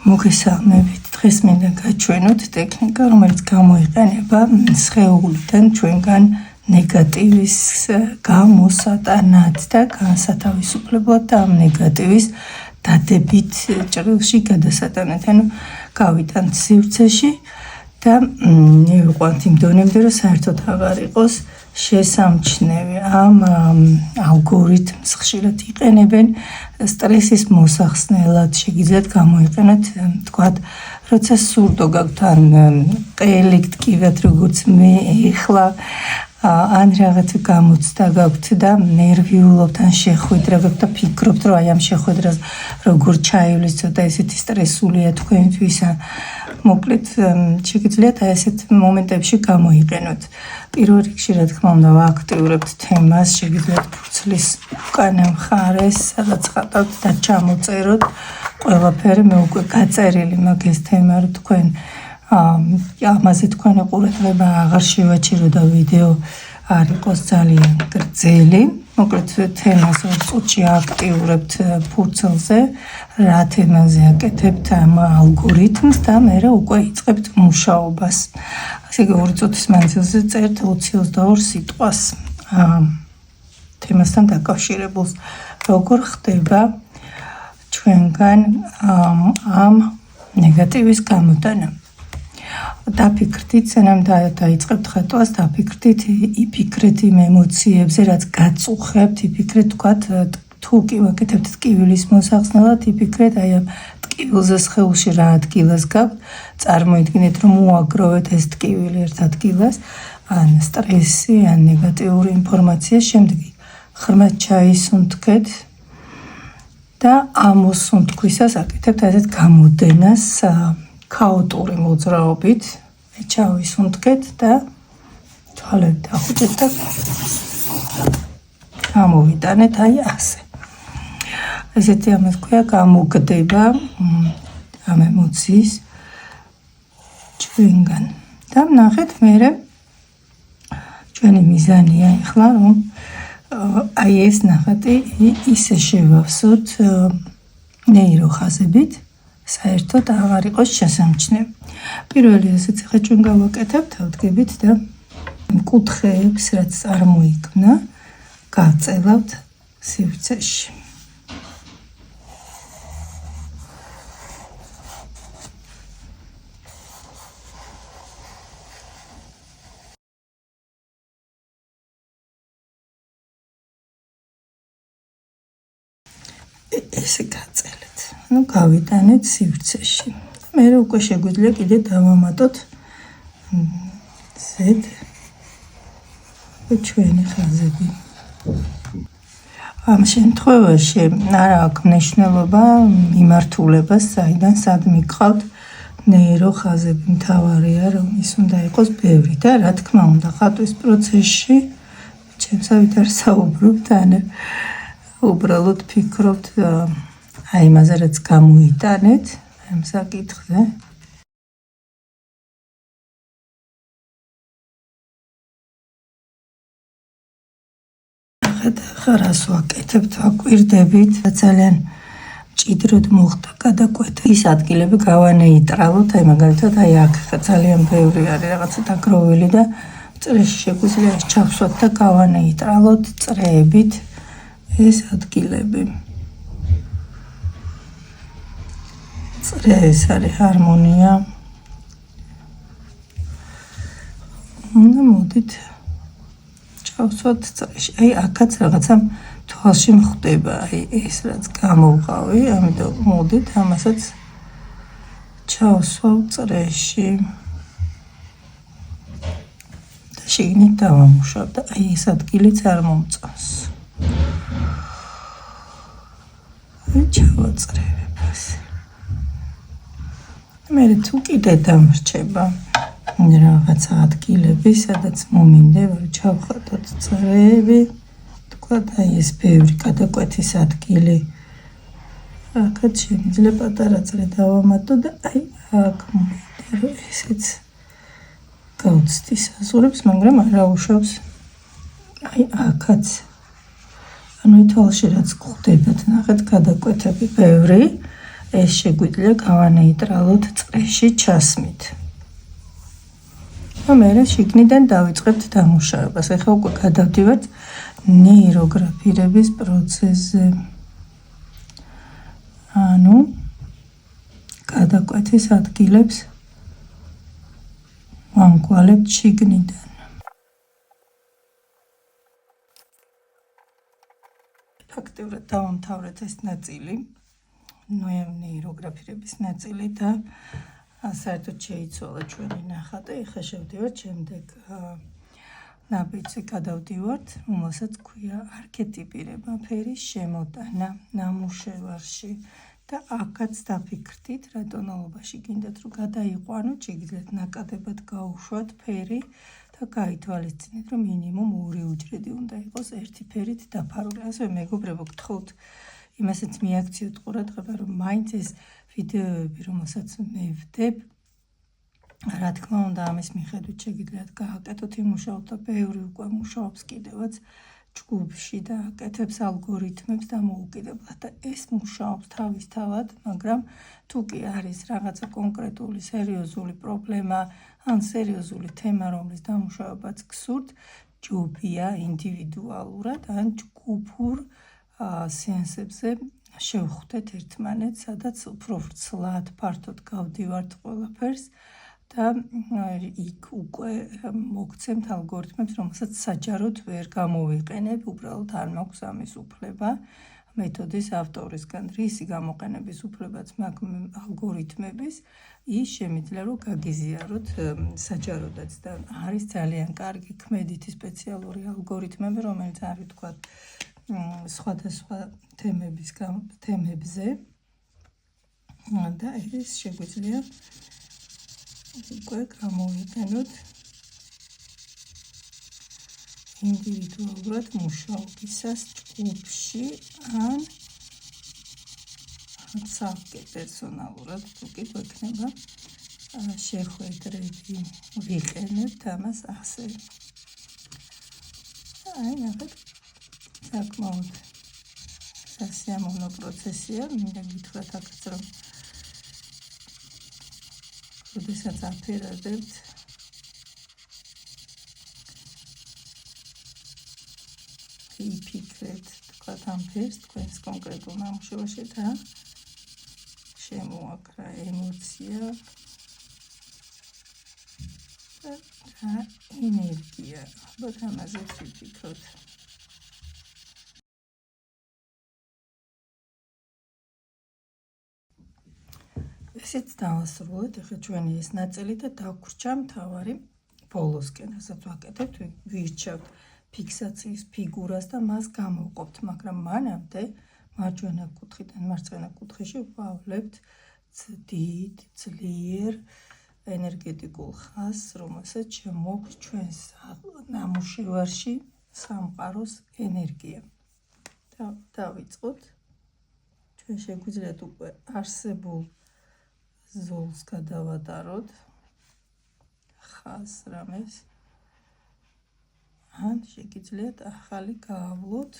მოგესალმებით. დღეს მინდა გაჩვენოთ ტექნიკა, რომელიც გამოიყენება სხეულიდან ჩვენგან ნეგატივის გამოსატანად და განსათავისუფლებლად და ამ ნეგატივის დადებით ჭრილში გადასატანად. ანუ გავიტანთ სივრცეში და მივიყვანთ იმ დონემდე, რომ საერთოდ აღარ იყოს შესამჩნევი. ამ ალგორითმს ხშირად იყენებენ სტრესის მოსახსნელად. შეგიძლიათ გამოიყენოთ, თქვათ, როცა სურდო გაქვთ ან ყელი გტკივათ, როგორც მე ეხლა, ან რაღაცა გამოცდა გაქვთ და ნერვიულობთ ან შეხვედრა გაქვთ და ფიქრობთ, რომ აი ამ შეხვედრას როგორ ჩაივლის, ცოტა ესეთი სტრესულია თქვენთვის. მოკლედ, შეგიძლიათ აი ესეთ მომენტებში გამოიყენოთ. პირველ რიგში, რა თქმა უნდა, ვააქტიურებთ თემას, შეგიძლიათ ფურცლის უკანა მხარეს, სადაც ხატავთ და ჩამოწეროთ ყველაფერი. მე უკვე გაწერილი მაქვს ეს თემა, რომ თქვენ ამაზე თქვენი ყურადღება აღარ შევაჩერო და ვიდეო არ იყოს ძალიან გრძელი. მოკლედ თემას წუთში აქტიურებთ ფურცელზე, რა თემაზე აკეთებთ ამ ალგორითმს და მე უკვე იწყებთ მუშაობას. ასე იგი 2 წუთის მანძილზე წერთ 20-22 სიტყვას თემასთან დაკავშირებულს. როგორ ხდება ჩვენგან ამ ნეგატივის გამოტანა. დაფიქრდით, სანამ დაიწყებთ ხატვას, დაფიქრდით, იფიქრეთ იმ ემოციებზე, რაც გაწუხებთ, იფიქრეთ, თქვათ, თუ კი ვაკეთებთ ტკივილის მოსახსნელად, იფიქრეთ აი ამ ტკივილზე სხეულში რა ადგილას გაქვთ, წარმოიდგინეთ, რომ მოაგროვეთ ეს ტკივილი ერთ ადგილას, ან სტრესი, ან ნეგატიური ინფორმაცია, შემდეგ ღრმად ჩაისუნთქეთ და ამოსუნთქვისას აკეთებთ ასეთ გამოდენას ქაოტური მოძრაობით. ჩავისუნთქეთ და თვალები დახუჭეთ და გამოვიტანეთ აი ასე. ესეთი ამას ქვია გამოგდება ამ ემოციის ჩვენგან. და ნახეთ მერე ჩვენი მიზანია ახლა, რომ აი ეს ნახატი ისე შევავსოთ ნეიროხაზებით, საერთოდ აღარ იყოს შესამჩნევი. პირველი ესეც ახლა ჩვენ გავაკეთებთ, ავდგებით და კუთხეებს, რაც წარმოიქმნა, გავწელავთ სივრცეში. ესე გაწელეთ. ანუ გავიტანეთ სივრცეში. მე უკვე შეგვიძლია კიდე დავამატოთ ზედ ჩვენი ხაზები. ამ შემთხვევაში არ აქვს მნიშვნელობა მიმართულებას, საიდან სად მიგყავთ ნეიროხაზები. მთავარია, რომ ის უნდა იყოს ბევრი და რა თქმა უნდა, ხატვის პროცესში ჩემსავით არ საუბრობთ, ან უბრალოდ ფიქრობთ აი იმაზე, რაც გამოიტანეთ ამ საკითხზე. ახლა რას ვაკეთებთ, ვაკვირდებით, ძალიან მჭიდროდ მოხდა გადაკვეთა. ის ადგილები გავანეიტრალოთ, აი მაგალითად, აი აქ ძალიან ბევრი არის რაღაცა დაგროვილი და წრეში შეგვიძლია ჩავსვათ და გავანეიტრალოთ წრეებით ეს ადგილები. წრე ეს არის ჰარმონია. და მოდით ჩავსვათ წრეში. აი აქაც რაღაცა თვალში მხდება, აი ეს რაც გამოვყავი, ამიტომ მოდით ამასაც ჩავსვავ წრეში. და შეგნით დავამუშავ და აი ეს ადგილიც არ მომწონს. ჩავაწყრევებ ასე. მე თუ კიდე დამრჩება რაღაცა ადგილები, სადაც მომინდა რომ ჩავხატოთ წრეები, თქვათ აი ეს ბევრი გადაკვეთის ადგილი. აქაც შემიძლია პატარა წრე დავამატო და აი აქ მომინდა რომ ესეც გავცდი საზღვრებს, მაგრამ არ აუშავს. აი აქაც ანუ თვალში რაც გვხვდებათ, ნახეთ გადაკვეთები ბევრი. ეს შეგვიძლია გავანეიტრალოთ წრეში ჩასმით. და მერე შიგნიდან დავიწყებთ დამუშავებას. ეხლა უკვე გადავდივართ ნეიროგრაფირების პროცესზე. ანუ გადაკვეთის ადგილებს ვამგვალებთ შიგნიდან. ფაქტიურად დავამთავრეთ ეს ნაწილი, ნეიროგრაფირების ნაწილი და საერთოდ შეიცვალა ჩვენი ნახატი. ეხლა შევდივართ შემდეგ ნაბიჯზე გადავდივართ, რომელსაც ქვია არქეტიპირება, ფერის შემოტანა ნამუშევარში და აქაც დაფიქრდით, რა ტონალობაში გინდათ რომ გადაიყვანოთ, შეგიძლიათ ნაკადებად გაუშვათ ფერი და გაითვალისწინეთ, რომ მინიმუმ 2 უჯრედი უნდა იყოს ერთი ფერით დაფარული. ასევე მეგობრებო, გთხოვთ იმასაც მიაქციოთ ყურადღება, რომ მაინც ეს ვიდეოები, რომელსაც მე ვდებ, რა თქმა უნდა, ამის მიხედვით შეგიძლიათ გააკეთოთ იმ მუშაობას და ბევრი უკვე მუშაობს კიდევაც ჯგუფში და აკეთებს ალგორითმებს და მოუკიდებლად და ეს მუშაობს თავისთავად, მაგრამ თუ კი არის რაღაცა კონკრეტული სერიოზული პრობლემა ან სერიოზული თემა, რომლის დამუშავებაც გსურთ, ჯობია ინდივიდუალურად ან ჯგუფურ სეანსებზე შევხვდეთ ერთმანეთს, სადაც უფრო ვრცლად ფართოდ გავდივართ ყველაფერს და იქ უკვე მოგცემთ ალგორითმებს, რომელსაც საჯაროდ ვერ გამოვიყენებ, უბრალოდ არ მაქვს ამის უფლება. მეთოდის ავტორისგან რისი გამოყენების უფლებაც მაქვს ალგორითმების, ის შემიძლია რომ გაგიზიაროთ საჯაროდაც და არის ძალიან კარგი ქმედითი სპეციალური ალგორითმები, რომელიც არის ვთქვათ სხვადასხვა თემებზე და ეს შეგვიძლია უკვე გამოვიყენოთ ინდივიდუალურად მუშაობისას ჯგუფში ან ცალკე პერსონალურად თუ კი გვექნება შეხვედრები ვიყენებთ ამას ასე. აი ნახეთ, საკმაოდ სასიამოვნო პროცესია, მინდა გითხრათ აქაც რომ როდესაც აფერადებთ იფიქრეთ თქვათ ამ ფერს თქვენს კონკრეტულ ნამუშევარში და შემოაქრა ემოცია და ენერგია. ალბათ ამაზეც ვიფიქროთ. ესეც დავასრულეთ, ეხლა ჩვენი ეს ნაწილი და დაგვრჩა მთავარი ბოლოსკენ, რასაც ვაკეთებთ, ვირჩევთ ფიქსაციის ფიგურას და მას გამოვყოფთ, მაგრამ მანამდე მარჯვენა კუთხიდან მარცხენა კუთხეში ვავლებთ დიდ, ძლიერ ენერგეტიკულ ხაზს, რომელსაც შემოგვაქვს ჩვენს ნამუშევარში სამყაროს ენერგია. დავიწყოთ. ჩვენ შეგვიძლიათ უკვე არსებულ ზოლს გადავატაროთ ხაზს რამეს ან შეგიძლიათ ახალი გაავლოთ,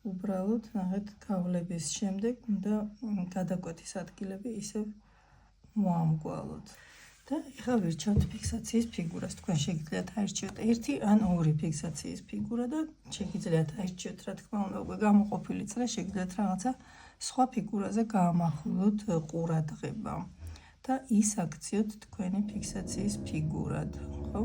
უბრალოდ ნახეთ გავლების შემდეგ უნდა გადაკვეთის ადგილები ისევ მოამგვალოთ და ეხლა ვირჩევთ ფიქსაციის ფიგურას. თქვენ შეგიძლიათ აირჩიოთ ერთი ან ორი ფიქსაციის ფიგურა და შეგიძლიათ აირჩიოთ, რა თქმა უნდა, უკვე გამოყოფილი წრე, შეგიძლიათ რაღაცა სხვა ფიგურაზე გაამახვილოთ ყურადღება და ის აქციოთ თქვენი ფიქსაციის ფიგურად, ხო?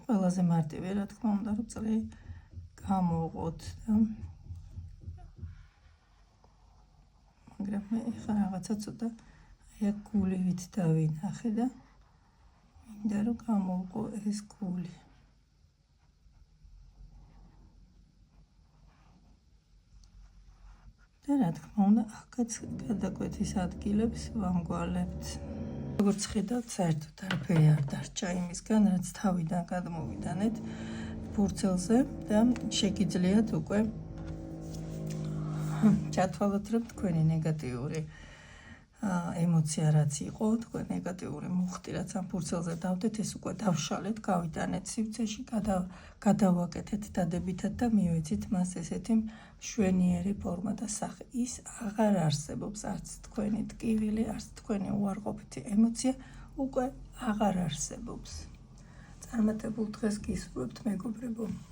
ყველაზე მარტივია, რა თქმა უნდა, რომ წრე გამოვყოთ და მაგრამ მე ეხლა რაღაცა ცოტა აი გულივით დავინახე და მინდა რომ გამოვყო ეს გული. და რა თქმა უნდა, აქაც გადაკვეთის ადგილებს ვამგვალებთ. როგორც ხედავთ, საერთოდ არაფერი არ დარჩა იმისგან, რაც თავიდან გადმოვიტანეთ ფურცელზე და შეგიძლიათ უკვე ჩათვალოთ, რომ თქვენი ნეგატიური ემოცია რაც იყო, თქვენ ნეგატიური მუხტი რაც ამ ფურცელზე დავდეთ, ეს უკვე დავშალეთ, გავიტანეთ სივრცეში, გადავაკეთეთ დადებითად და მივეცით მას ესეთი მშვენიერი ფორმა და სახე. ის აღარ არსებობს, არც თქვენი ტკივილი, არც თქვენი უარყოფითი ემოცია უკვე აღარ არსებობს. წარმატებულ დღეს გისურვებთ, მეგობრებო.